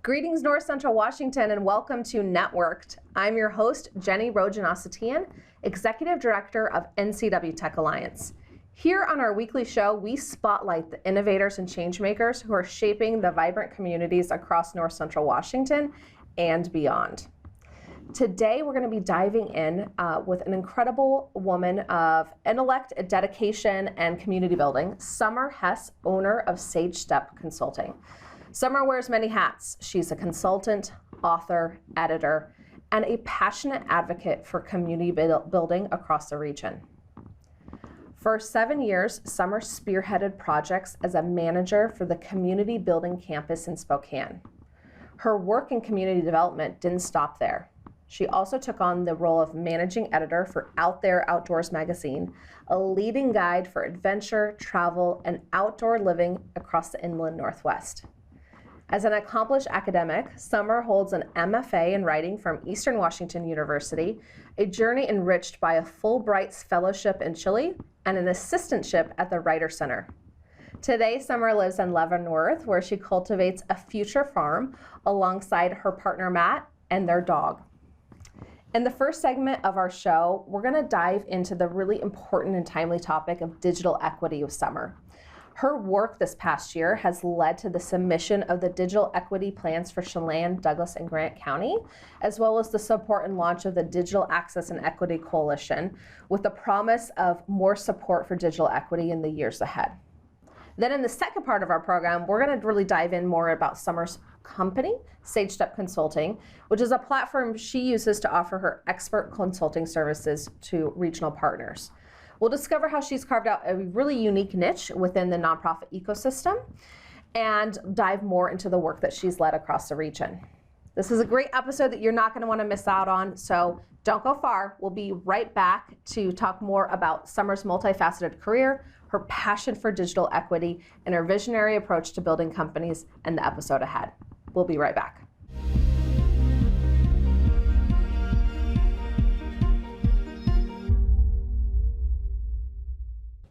Greetings, North Central Washington, and welcome to Networked. I'm your host, Jenny Rojan-Asatian, Executive Director of NCW Tech Alliance. Here on our weekly show, we spotlight the innovators and changemakers who are shaping the vibrant communities across North Central Washington and beyond. Today, we're going to be diving in with an incredible woman of intellect, dedication, and community building, Summer Hess, owner of Sage Step Consulting. Summer wears many hats. She's a consultant, author, editor, and a passionate advocate for community building across the region. For 7 years, Summer spearheaded projects as a manager for the Community Building Campus in Spokane. Her work in community development didn't stop there. She also took on the role of managing editor for Out There Outdoors magazine, a leading guide for adventure, travel, and outdoor living across the inland Northwest. As an accomplished academic, Summer holds an MFA in writing from Eastern Washington University, a journey enriched by a Fulbright Fellowship in Chile, and an assistantship at the Writer Center. Today, Summer lives in Leavenworth, where she cultivates a future farm alongside her partner Matt and their dog. In the first segment of our show, we're going to dive into the really important and timely topic of digital equity with Summer. Her work this past year has led to the submission of the digital equity plans for Chelan, Douglas, and Grant County, as well as the support and launch of the Digital Access and Equity Coalition, with the promise of more support for digital equity in the years ahead. Then in the second part of our program, we're going to really dive in more about Summer's company, Sage Step Consulting, which is a platform she uses to offer her expert consulting services to regional partners. We'll discover how she's carved out a really unique niche within the nonprofit ecosystem and dive more into the work that she's led across the region. This is a great episode that you're not going to want to miss out on, so don't go far. We'll be right back to talk more about Summer's multifaceted career, her passion for digital equity, and her visionary approach to building companies in the episode ahead. We'll be right back.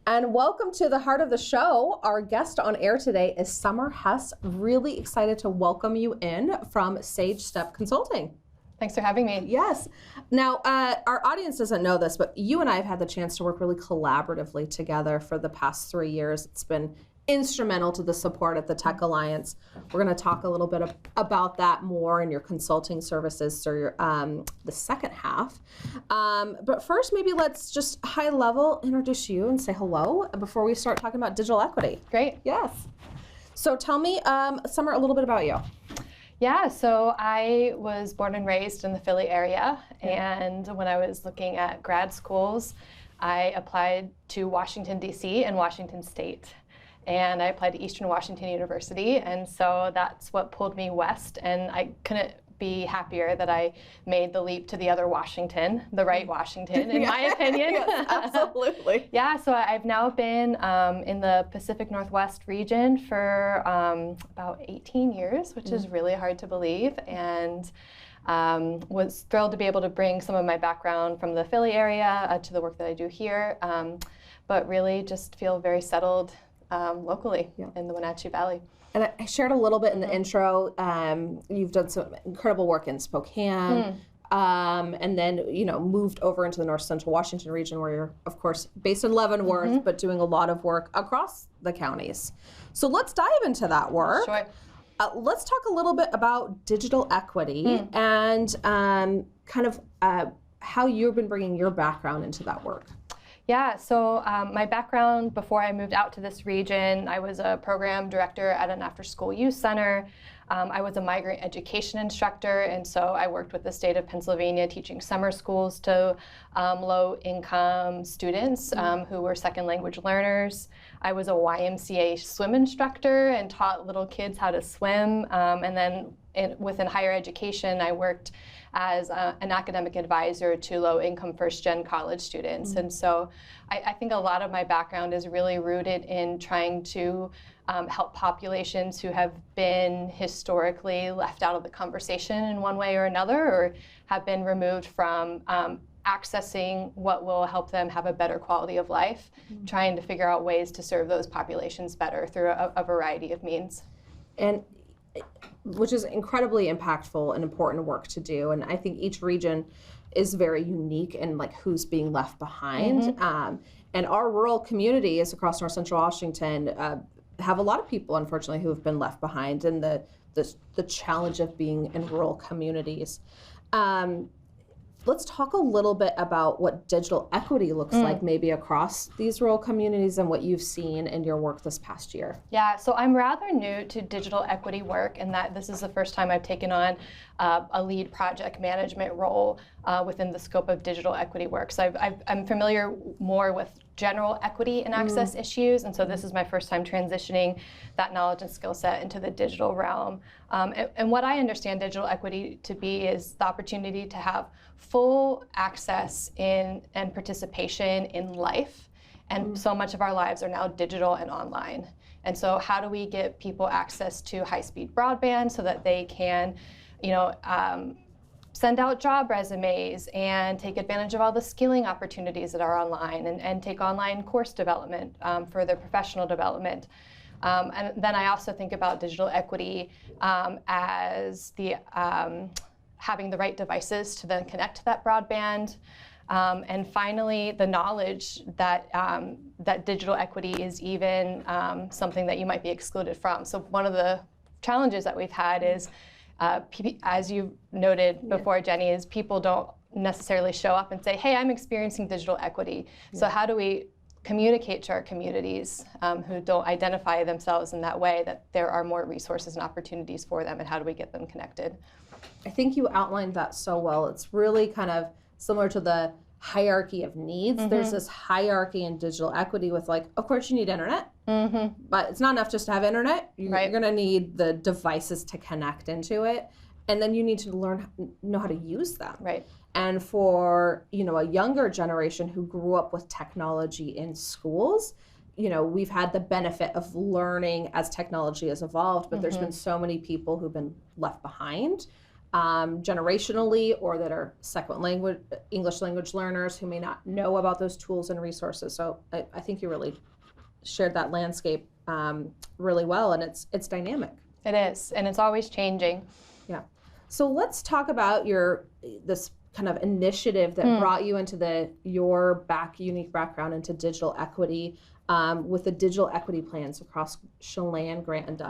And welcome to the heart of the show. Our guest on air today is Summer Hess. Really excited to welcome you in from Sage Step Consulting. Thanks for having me. Yes. Now, our audience doesn't know this, but you and I have had the chance to work really collaboratively together for the past 3 years. It's been instrumental to the support at the Tech Alliance. We're going to talk a little bit about that more in your consulting services through the second half. But first, maybe let's just high level introduce you and say hello before we start talking about digital equity. Great. Yes. So tell me, Summer, a little bit about you. Yeah, so I was born and raised in the Philly area, and when I was looking at grad schools, I applied to Washington, D.C. and Washington State. And I applied to Eastern Washington University, and so that's what pulled me west, and I couldn't be happier that I made the leap to the other Washington, the right Washington, in my opinion. Yes, absolutely. Yeah, so I've now been in the Pacific Northwest region for about 18 years, which is really hard to believe, and was thrilled to be able to bring some of my background from the Philly area to the work that I do here, but really just feel very settled locally in the Wenatchee Valley. And I shared a little bit in the intro. You've done some incredible work in Spokane, and then moved over into the North Central Washington region, where you're, of course, based in Leavenworth, but doing a lot of work across the counties. So let's dive into that work. Sure. Let's talk a little bit about digital equity and kind of how you've been bringing your background into that work. Yeah, so my background before I moved out to this region, I was a program director at an after-school youth center. I was a migrant education instructor, and so I worked with the state of Pennsylvania teaching summer schools to low-income students who were second language learners. I was a YMCA swim instructor and taught little kids how to swim, and then within higher education, I worked as an academic advisor to low-income first-gen college students. And so I think a lot of my background is really rooted in trying to help populations who have been historically left out of the conversation in one way or another, or have been removed from accessing what will help them have a better quality of life, trying to figure out ways to serve those populations better through a variety of means. And which is incredibly impactful and important work to do. And I think each region is very unique in like who's being left behind. And our rural communities across North Central Washington have a lot of people, unfortunately, who have been left behind, and the challenge of being in rural communities. Let's talk a little bit about what digital equity looks like maybe across these rural communities and what you've seen in your work this past year. Yeah, so I'm rather new to digital equity work in that this is the first time I've taken on a lead project management role within the scope of digital equity work. So I'm familiar more with general equity and access issues, and so this is my first time transitioning that knowledge and skill set into the digital realm. And what I understand digital equity to be is the opportunity to have full access in and participation in life. And so much of our lives are now digital and online. And so how do we get people access to high-speed broadband so that they can, send out job resumes and take advantage of all the skilling opportunities that are online, and take online course development for their professional development. And then I also think about digital equity as the having the right devices to then connect to that broadband. And finally, the knowledge that that digital equity is even something that you might be excluded from. So one of the challenges that we've had is, as you noted before, Jenny, is people don't necessarily show up and say, hey, I'm experiencing digital equity. So how do we communicate to our communities who don't identify themselves in that way that there are more resources and opportunities for them, and how do we get them connected? I think you outlined that so well. It's really kind of similar to the hierarchy of needs. There's this hierarchy in digital equity with, like, of course you need internet, but it's not enough just to have internet. You're going to need the devices to connect into it, and then you need to know how to use them. Right. And for, a younger generation who grew up with technology in schools, we've had the benefit of learning as technology has evolved, but there's been so many people who've been left behind generationally, or that are second language, English language learners who may not know about those tools and resources. So I think you really shared that landscape really well, and it's dynamic. It is, and it's always changing. Yeah. So let's talk about this kind of initiative that brought you into your unique background into digital equity, with the digital equity plans across Chelan, Grant, and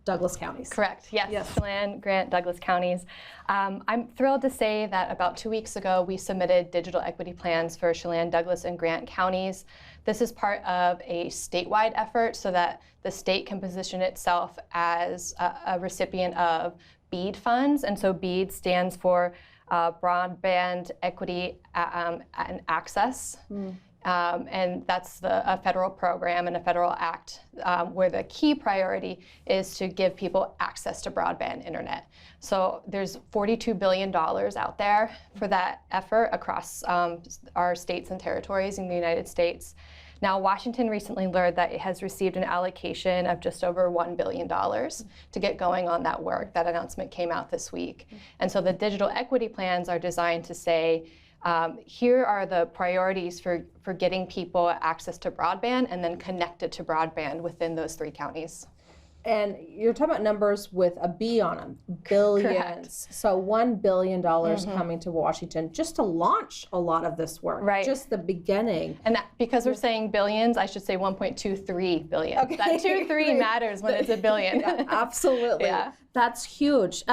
Douglas counties. Correct, yes. Chelan, Grant, Douglas counties. I'm thrilled to say that about 2 weeks ago, we submitted digital equity plans for Chelan, Douglas, and Grant counties. This is part of a statewide effort so that the state can position itself as a recipient of BEAD funds. And so BEAD stands for Broadband Equity and Access. And that's a federal program and a federal act where the key priority is to give people access to broadband internet. So there's $42 billion out there for that effort across our states and territories in the United States. Now, Washington recently learned that it has received an allocation of just over $1 billion to get going on that work. That announcement came out this week. And so the digital equity plans are designed to say, here are the priorities for getting people access to broadband and then connected to broadband within those 3 counties. And you're talking about numbers with a B on them, billions. Correct. So $1 billion coming to Washington just to launch a lot of this work, just the beginning. And because we're saying billions, I should say 1.23 billion. Okay. That 2-3 matters when it's a billion. Yeah, absolutely. That's huge.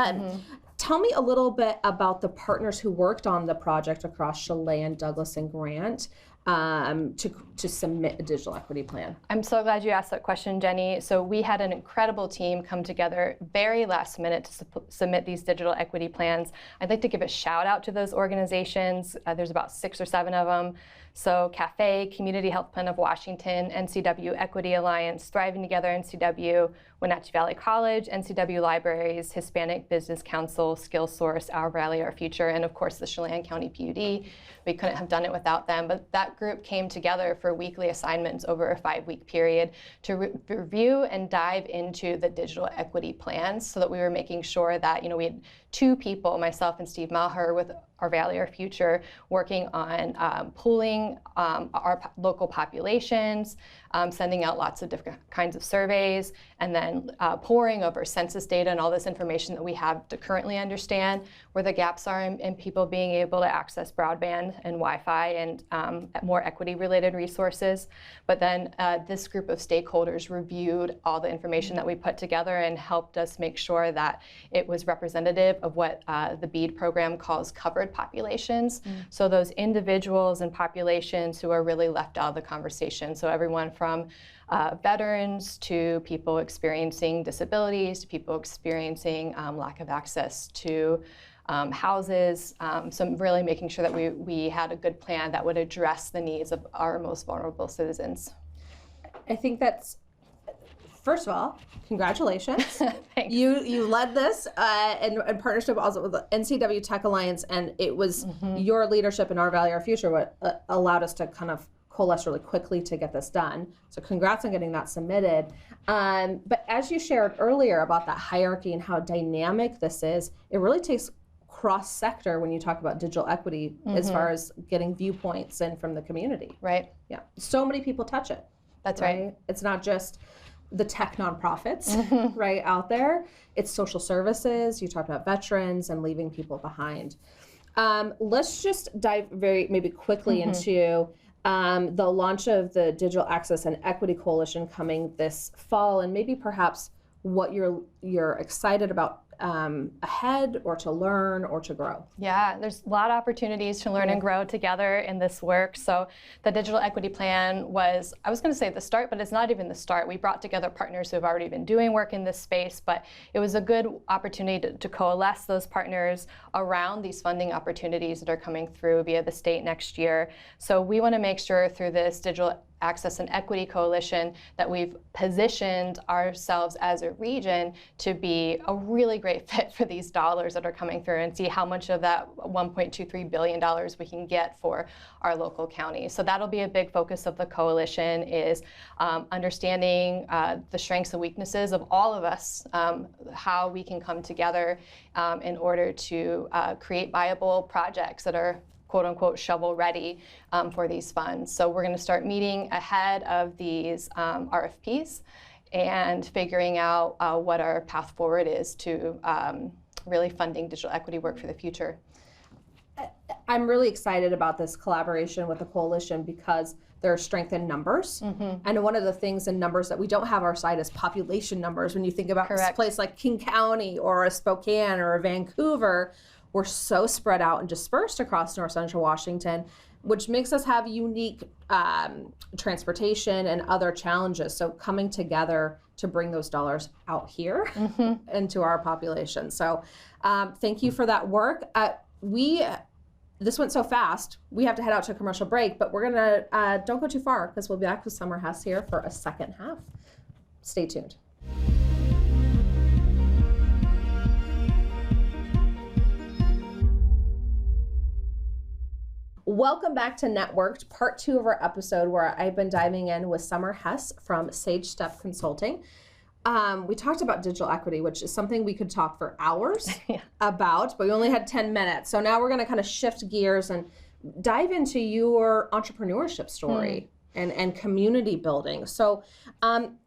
Tell me a little bit about the partners who worked on the project across Chelan, Douglas, and Grant to submit a digital equity plan. I'm so glad you asked that question, Jenny. So we had an incredible team come together very last minute to submit these digital equity plans. I'd like to give a shout out to those organizations. There's about 6 or 7 of them. So CAFE, Community Health Plan of Washington, NCW Equity Alliance, Thriving Together NCW, Wenatchee Valley College, NCW Libraries, Hispanic Business Council, SkillSource, Our Valley, Our Future, and of course the Chelan County PUD. We couldn't have done it without them, but that group came together for weekly assignments over a 5-week period to review and dive into the digital equity plans so that we were making sure that, we had 2 people, myself and Steve Maher with Our Valley, Our Future, working on pooling our local populations, sending out lots of different kinds of surveys, and then poring over census data and all this information that we have to currently understand where the gaps are in people being able to access broadband and Wi-Fi and more equity-related resources. But then this group of stakeholders reviewed all the information that we put together and helped us make sure that it was representative of what the BEAD program calls covered populations. So those individuals and populations who are really left out of the conversation. So everyone from veterans to people experiencing disabilities, to people experiencing lack of access to houses. So really making sure that we had a good plan that would address the needs of our most vulnerable citizens. I think that's, first of all, congratulations. Thanks. You led this in partnership also with the NCW Tech Alliance, and it was your leadership and Our Valley, Our Future what allowed us to kind of coalesce really quickly to get this done. So congrats on getting that submitted. But as you shared earlier about that hierarchy and how dynamic this is, it really takes cross-sector when you talk about digital equity as far as getting viewpoints in from the community. Right. Yeah. So many people touch it. That's right. It's not just the tech nonprofits right out there. It's social services. You talked about veterans and leaving people behind. Let's just dive maybe quickly into the launch of the Digital Access and Equity Coalition coming this fall, and maybe perhaps what you're excited about ahead, or to learn, or to grow. Yeah, there's a lot of opportunities to learn and grow together in this work. So the Digital Equity Plan was, I was going to say the start, but it's not even the start. We brought together partners who have already been doing work in this space, but it was a good opportunity to coalesce those partners around these funding opportunities that are coming through via the state next year. So we want to make sure through this Digital Access and Equity Coalition that we've positioned ourselves as a region to be a really great fit for these dollars that are coming through, and see how much of that $1.23 billion we can get for our local counties. So that'll be a big focus of the coalition, is understanding the strengths and weaknesses of all of us, how we can come together in order to create viable projects that are quote unquote shovel ready for these funds. So we're going to start meeting ahead of these RFPs and figuring out what our path forward is to really funding digital equity work for the future. I'm really excited about this collaboration with the coalition because there's strength in numbers. And one of the things in numbers that we don't have our side is population numbers. When you think about a place like King County or a Spokane or a Vancouver, we're so spread out and dispersed across North Central Washington, which makes us have unique transportation and other challenges. So coming together to bring those dollars out here into our population. So thank you for that work. This went so fast, we have to head out to a commercial break, but we're gonna, don't go too far because we'll be back with Summer Hess here for a second half. Stay tuned. Welcome back to Networked, part 2 of our episode where I've been diving in with Summer Hess from Sage Step Consulting. We talked about digital equity, which is something we could talk for hours about, but we only had 10 minutes. So now we're going to kind of shift gears and dive into your entrepreneurship story and community building. So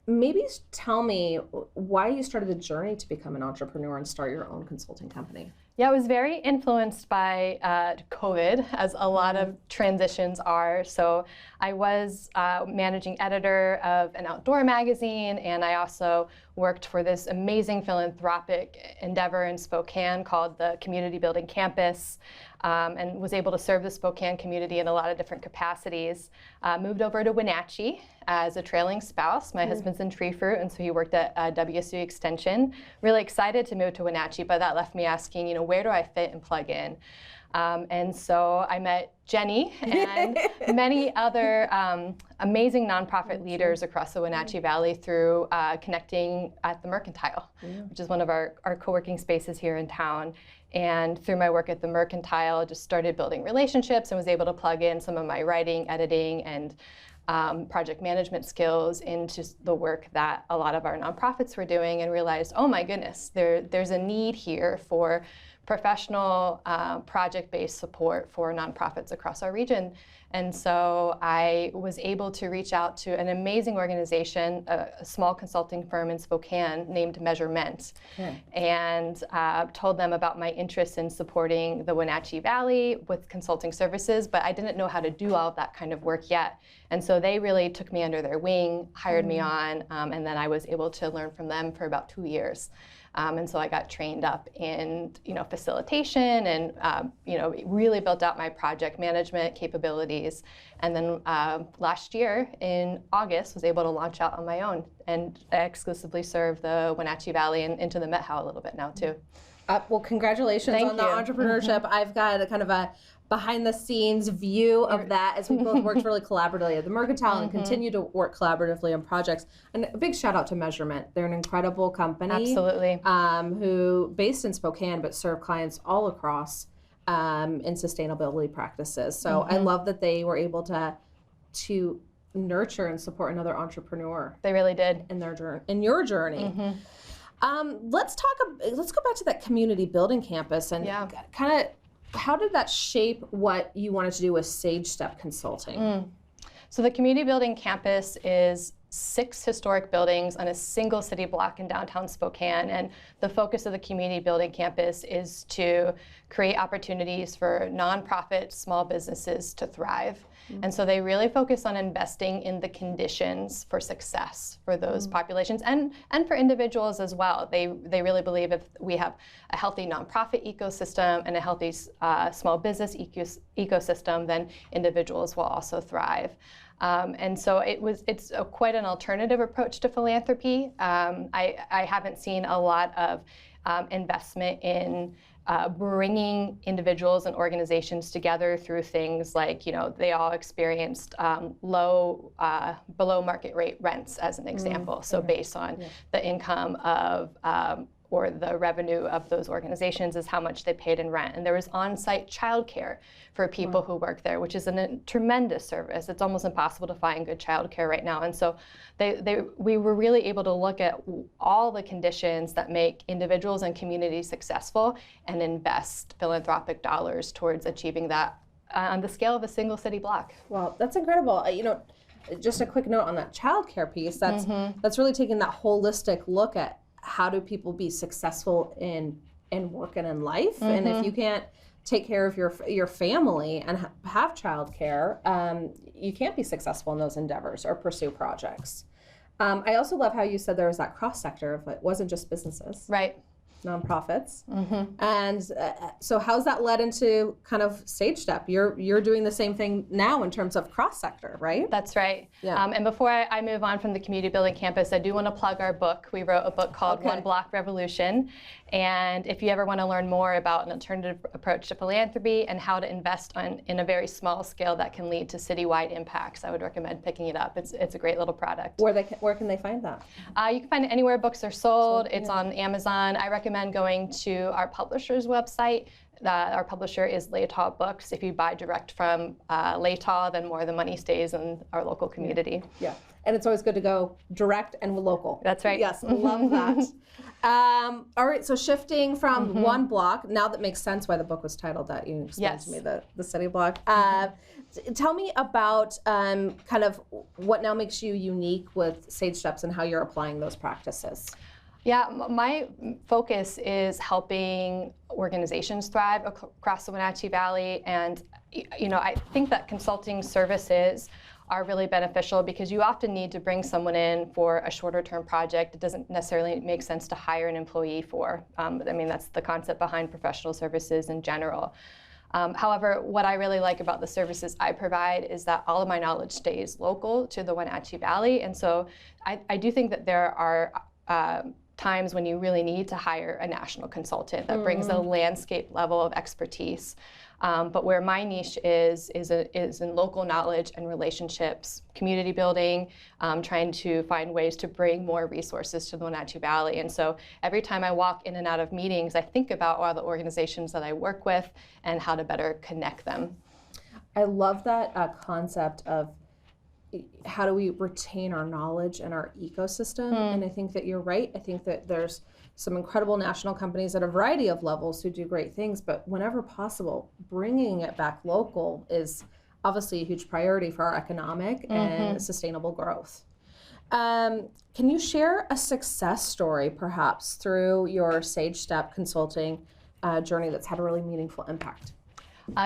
maybe tell me why you started the journey to become an entrepreneur and start your own consulting company. Yeah, I was very influenced by COVID, as a lot of transitions are. So I was managing editor of an outdoor magazine, and I also worked for this amazing philanthropic endeavor in Spokane called the Community Building Campus, and was able to serve the Spokane community in a lot of different capacities. Moved over to Wenatchee as a trailing spouse. My husband's in tree fruit, and so he worked at WSU Extension. Really excited to move to Wenatchee, but that left me asking, where do I fit and plug in? And so I met Jenny and many other amazing nonprofit leaders across the Wenatchee Valley through connecting at the Mercantile, which is one of our co-working spaces here in town. And through my work at the Mercantile, just started building relationships and was able to plug in some of my writing, editing, and project management skills into the work that a lot of our nonprofits were doing, and realized, oh my goodness, there's a need here for professional project-based support for nonprofits across our region. And so I was able to reach out to an amazing organization, a small consulting firm in Spokane named Measurement, and told them about my interest in supporting the Wenatchee Valley with consulting services, but I didn't know how to do all of that kind of work yet. And so they really took me under their wing, hired me on, and then I was able to learn from them for about 2 years. And so I got trained up in, facilitation and, really built out my project management capabilities. And then last year in August was able to launch out on my own and exclusively serve the Wenatchee Valley and into the Met-How a little bit now too. Well, congratulations on the entrepreneurship. I've got a kind of a behind-the-scenes view of that as we both worked really collaboratively at the Mercantile and continue to work collaboratively on projects. And a big shout out to Measurement. They're an incredible company. Absolutely. Who based in Spokane but serve clients all across in sustainability practices. So I love that they were able to nurture and support another entrepreneur. They really did. In your journey. Let's go back to that community building campus and kind of how did that shape what you wanted to do with Sage Step Consulting? So the community building campus is 6 historic buildings on a single city block in downtown Spokane. And the focus of the community building campus is to create opportunities for nonprofit small businesses to thrive. And so they really focus on investing in the conditions for success for those populations and for individuals as well. They really believe if we have a healthy nonprofit ecosystem and a healthy small business ecosystem, then individuals will also thrive. And so it's quite an alternative approach to philanthropy. I haven't seen a lot of investment in bringing individuals and organizations together through things like, they all experienced low, below market rate rents as an example. So based on the income of or the revenue of those organizations is how much they paid in rent. And there was on-site childcare for people who work there, which is a tremendous service. It's almost impossible to find good childcare right now. And so we were really able to look at all the conditions that make individuals and communities successful and invest philanthropic dollars towards achieving that on the scale of a single city block. Well, that's incredible. Just a quick note on that childcare piece. That's really taking that holistic look at how do people be successful in work and in life, and if you can't take care of your family and have childcare, you can't be successful in those endeavors or pursue projects. I also love how you said there was that cross sector of it wasn't just businesses, right? Nonprofits, and so how's that led into kind of Sage Step? You're doing the same thing now in terms of cross sector, right? That's right. Yeah. And before I move on from the community building campus, I do want to plug our book. We wrote a book called One Block Revolution, and if you ever want to learn more about an alternative approach to philanthropy and how to invest in a very small scale that can lead to citywide impacts, I would recommend picking it up. It's a great little product. Where can they find that? You can find it anywhere books are sold. It's on Amazon. I recommend going to our publisher's website. Our publisher is Laytall Books. If you buy direct from Laytall, then more of the money stays in our local community. Yeah, and it's always good to go direct and local. That's right. Yes, love that. All right, so shifting from one block, now that makes sense why the book was titled that. You explained to me the city block. Tell me about kind of what now makes you unique with Sage Steps and how you're applying those practices. Yeah, my focus is helping organizations thrive across the Wenatchee Valley, and I think that consulting services are really beneficial because you often need to bring someone in for a shorter term project. It doesn't necessarily make sense to hire an employee for. That's the concept behind professional services in general. However, what I really like about the services I provide is that all of my knowledge stays local to the Wenatchee Valley, and so I do think that there are times when you really need to hire a national consultant that brings a landscape level of expertise. But where my niche is in local knowledge and relationships, community building, trying to find ways to bring more resources to the Wenatchee Valley. And so every time I walk in and out of meetings, I think about all the organizations that I work with and how to better connect them. I love that concept of how do we retain our knowledge and our ecosystem? And I think that you're right. I think that there's some incredible national companies at a variety of levels who do great things, but whenever possible, bringing it back local is obviously a huge priority for our economic and sustainable growth. Can you share a success story, perhaps, through your Sage Step consulting journey that's had a really meaningful impact?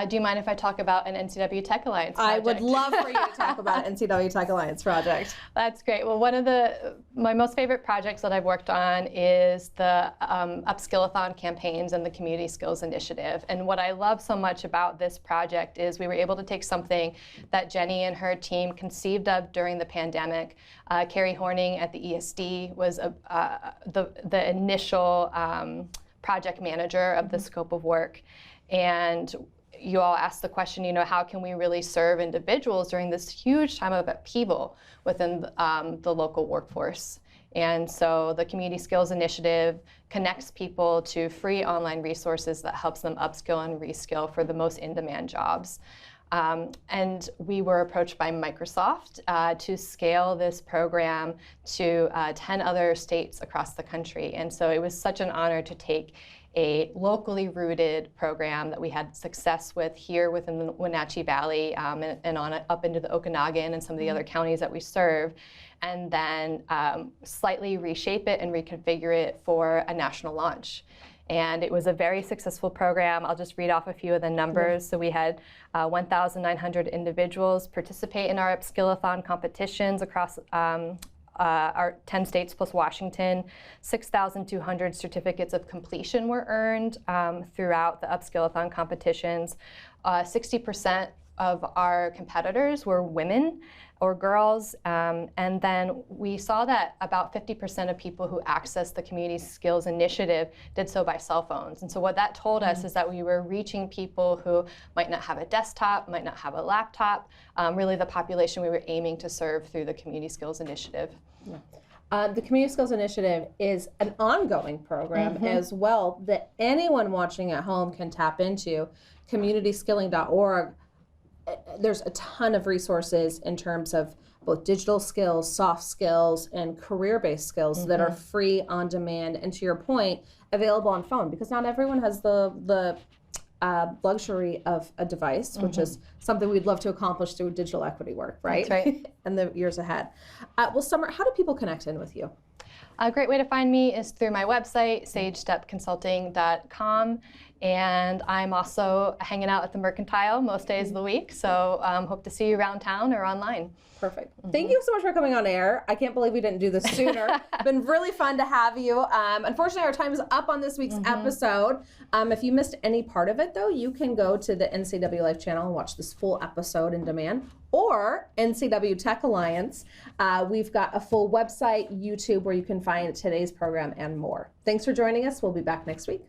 Do you mind if I talk about an NCW Tech Alliance project? I would love for you to talk about NCW Tech Alliance project. That's great. Well, one of my most favorite projects that I've worked on is the Upskillathon campaigns and the Community Skills Initiative. And what I love so much about this project is we were able to take something that Jenny and her team conceived of during the pandemic. Carrie Horning at the ESD was the initial project manager of the scope of work. And you all asked the question, how can we really serve individuals during this huge time of upheaval within the local workforce? And so the Community Skills Initiative connects people to free online resources that helps them upskill and reskill for the most in-demand jobs. And we were approached by Microsoft to scale this program to 10 other states across the country. And so it was such an honor to take a locally rooted program that we had success with here within the Wenatchee Valley and on up into the Okanagan and some of the other counties that we serve, and then slightly reshape it and reconfigure it for a national launch. And it was a very successful program. I'll just read off a few of the numbers. So we had 1,900 individuals participate in our Upskillathon competitions across our 10 states plus Washington. 6,200 certificates of completion were earned throughout the Upskillathon competitions. 60% of our competitors were women or girls, and then we saw that about 50% of people who accessed the Community Skills Initiative did so by cell phones. And so what that told us is that we were reaching people who might not have a desktop, might not have a laptop, really the population we were aiming to serve through the Community Skills Initiative. Yeah. The Community Skills Initiative is an ongoing program as well that anyone watching at home can tap into. communityskilling.org. There's a ton of resources in terms of both digital skills, soft skills, and career-based skills that are free, on demand, and to your point, available on phone, because not everyone has the luxury of a device, which is something we'd love to accomplish through digital equity work, right? That's right. In the years ahead. Well, Summer, how do people connect in with you? A great way to find me is through my website, sagestepconsulting.com. And I'm also hanging out at the Mercantile most days of the week, so hope to see you around town or online. Perfect. Thank you so much for coming on air. I can't believe we didn't do this sooner. Been really fun to have you. Unfortunately, our time is up on this week's episode. If you missed any part of it, though, you can go to the NCW Life channel and watch this full episode in demand, or NCW Tech Alliance. We've got a full website, YouTube, where you can find today's program and more. Thanks for joining us. We'll be back next week.